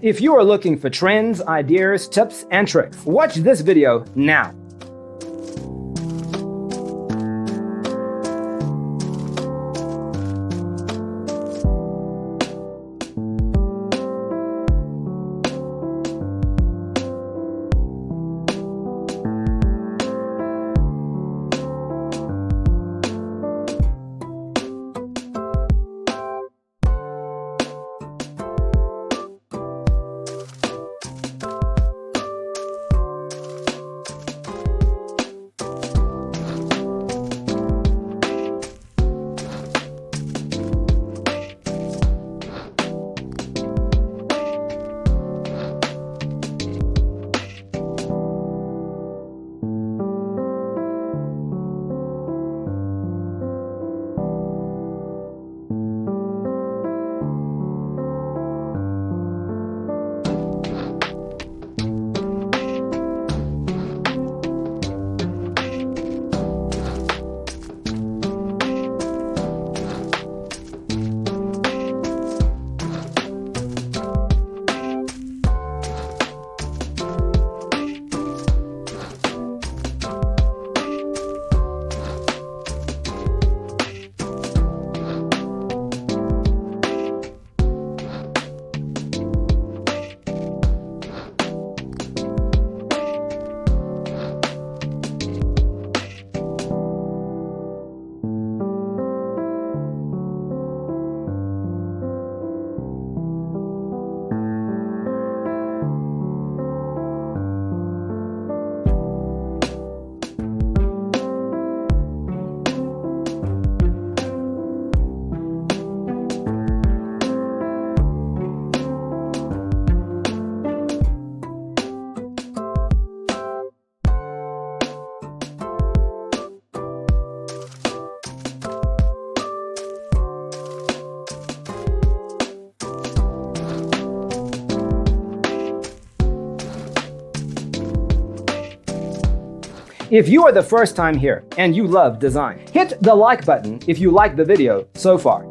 If you are looking for trends, ideas, tips, and tricks, watch this video now. If you are the first time here and you love design, hit the like button if you like the video so far.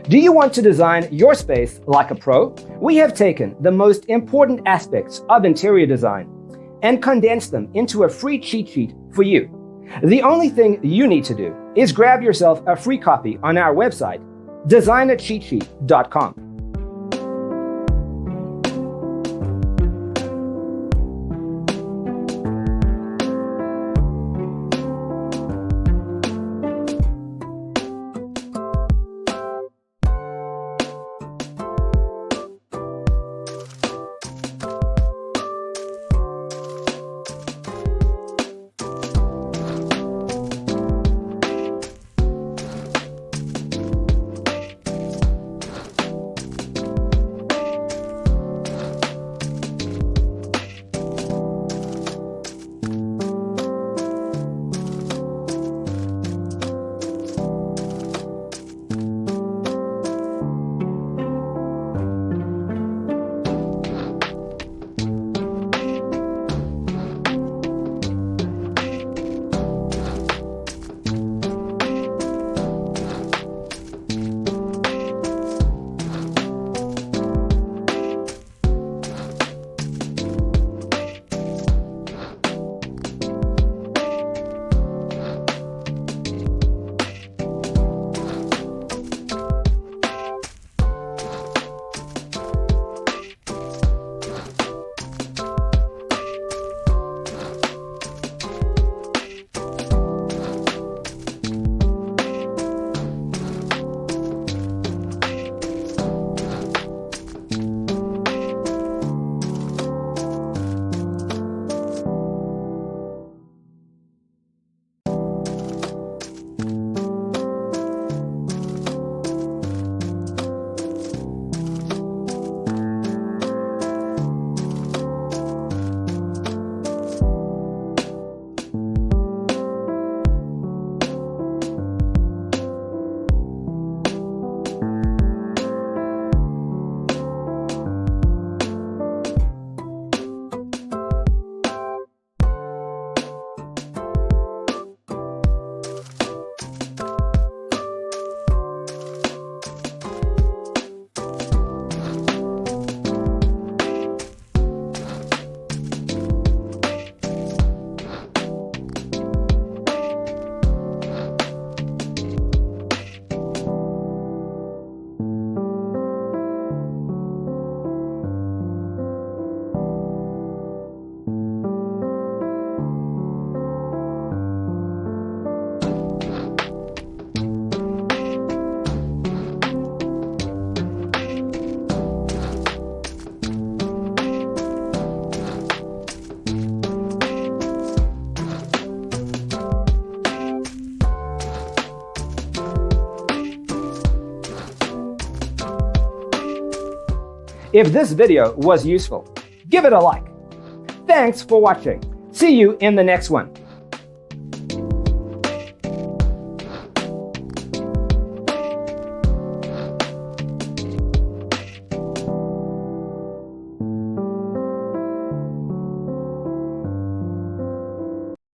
Do you want to design your space like a pro? We have taken the most important aspects of interior design and condensed them into a free cheat sheet for you. The only thing you need to do is grab yourself a free copy on our website, designercheatsheet.com. If this video was useful, give it a like. Thanks for watching. See you in the next one.